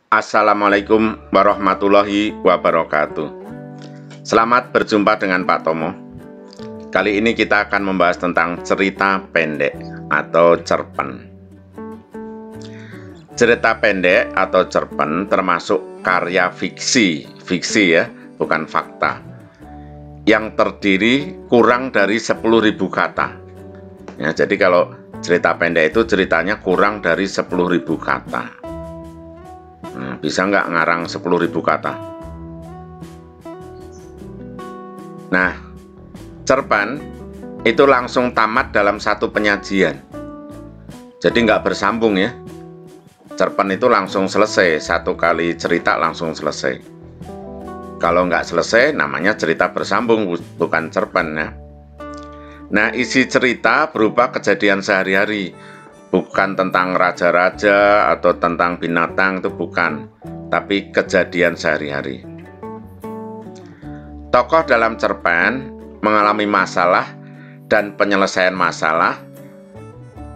Assalamualaikum warahmatullahi wabarakatuh. Selamat berjumpa dengan Pak Tomo. Kali ini kita akan membahas tentang cerita pendek atau cerpen. Cerita pendek atau cerpen termasuk karya fiksi ya, bukan fakta, yang terdiri kurang dari 10.000 kata. Ya, jadi kalau cerita pendek itu ceritanya kurang dari 10.000 kata. Bisa nggak ngarang 10.000 kata? Nah, cerpen itu langsung tamat dalam satu penyajian. Jadi nggak bersambung ya. Cerpen itu langsung selesai, satu kali cerita langsung selesai. Kalau nggak selesai, namanya cerita bersambung, bukan cerpen ya. Nah, isi cerita berupa kejadian sehari-hari, bukan tentang raja-raja atau tentang binatang, itu bukan, tapi kejadian sehari-hari. Tokoh dalam cerpen mengalami masalah dan penyelesaian masalah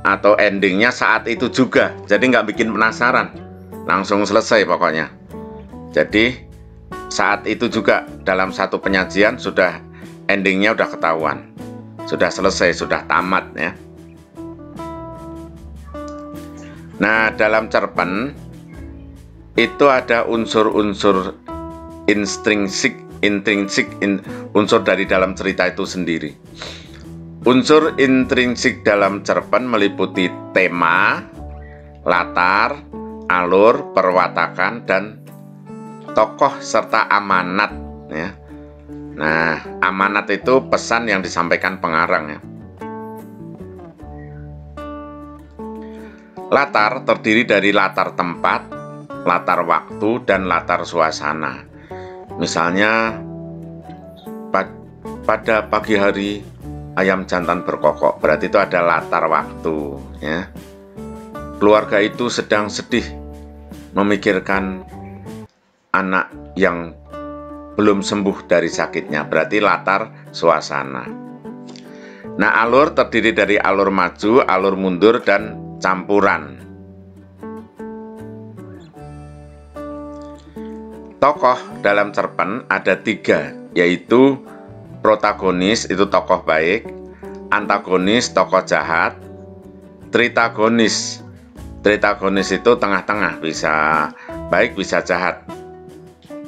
atau endingnya saat itu juga, jadi nggak bikin penasaran, langsung selesai pokoknya. Jadi saat itu juga dalam satu penyajian sudah endingnya udah ketahuan, sudah selesai, sudah tamat ya. Nah, dalam cerpen itu ada unsur-unsur intrinsik, unsur dari dalam cerita itu sendiri. Unsur intrinsik dalam cerpen meliputi tema, latar, alur, perwatakan, dan tokoh serta amanat ya. Nah, amanat itu pesan yang disampaikan pengarang ya. Latar terdiri dari latar tempat, latar waktu, dan latar suasana. Misalnya, pada pagi hari ayam jantan berkokok, berarti itu ada latar waktu. Ya. Keluarga itu sedang sedih memikirkan anak yang belum sembuh dari sakitnya, berarti latar suasana. Nah, alur terdiri dari alur maju, alur mundur, dan campuran. Tokoh dalam cerpen ada 3, yaitu protagonis itu tokoh baik, antagonis tokoh jahat, tritagonis itu tengah-tengah, bisa baik bisa jahat.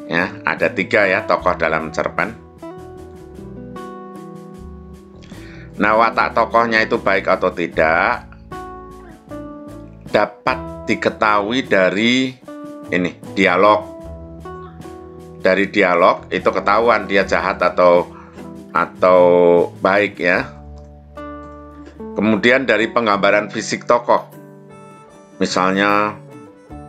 Ya, ada 3 ya tokoh dalam cerpen. Nah, watak tokohnya itu baik atau tidak dapat diketahui dari ini dialog. Dari dialog itu ketahuan dia jahat atau baik ya. Kemudian dari penggambaran fisik tokoh, misalnya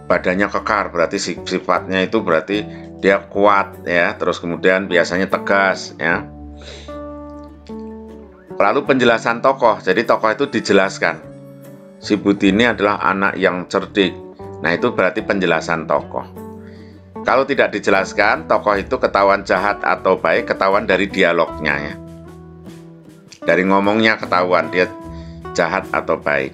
badannya kekar, berarti sifatnya itu berarti dia kuat ya. Terus kemudian biasanya tegas ya. Lalu penjelasan tokoh, jadi tokoh itu dijelaskan. Si Budi ini adalah anak yang cerdik. Nah, itu berarti penjelasan tokoh. Kalau tidak dijelaskan, tokoh itu ketahuan jahat atau baik, ketahuan dari dialognya ya. Dari ngomongnya ketahuan dia jahat atau baik.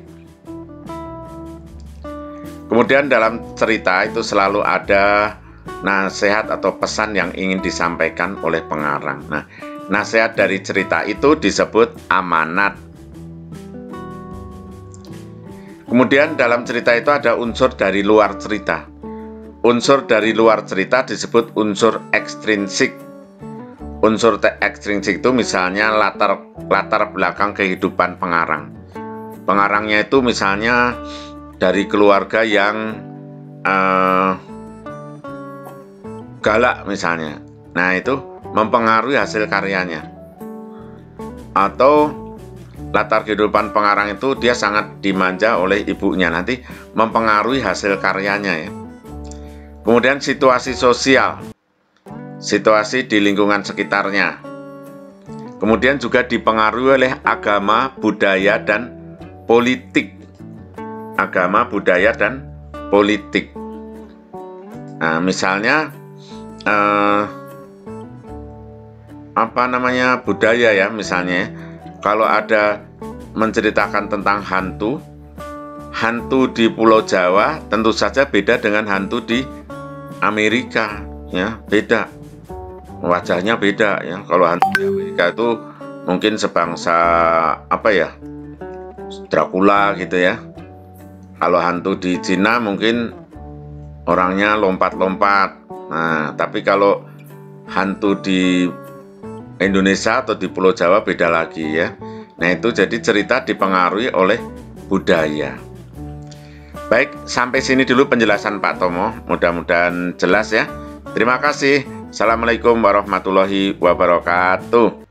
Kemudian dalam cerita itu selalu ada nasihat atau pesan yang ingin disampaikan oleh pengarang. Nah, nasihat dari cerita itu disebut amanat. Kemudian dalam cerita itu ada unsur dari luar cerita. Unsur dari luar cerita disebut unsur ekstrinsik. Unsur ekstrinsik itu misalnya latar belakang kehidupan pengarang. Pengarangnya itu misalnya dari keluarga yang galak misalnya. Nah, itu mempengaruhi hasil karyanya. Atau latar kehidupan pengarang itu dia sangat dimanja oleh ibunya, nanti mempengaruhi hasil karyanya ya. Kemudian situasi sosial, situasi di lingkungan sekitarnya. Kemudian juga dipengaruhi oleh agama, budaya, dan politik. Agama, budaya, dan politik. Nah, misalnya budaya ya, misalnya kalau ada menceritakan tentang hantu di Pulau Jawa tentu saja beda dengan hantu di Amerika ya beda, wajahnya beda ya. Kalau hantu di Amerika itu mungkin sebangsa apa ya, Dracula gitu ya. Kalau hantu di Cina mungkin orangnya lompat-lompat. Nah, tapi kalau hantu di Indonesia atau di Pulau Jawa beda lagi ya. Nah, itu jadi cerita dipengaruhi oleh budaya. Baik, sampai sini dulu penjelasan Pak Tomo. Mudah-mudahan jelas ya. Terima kasih. Assalamualaikum warahmatullahi wabarakatuh.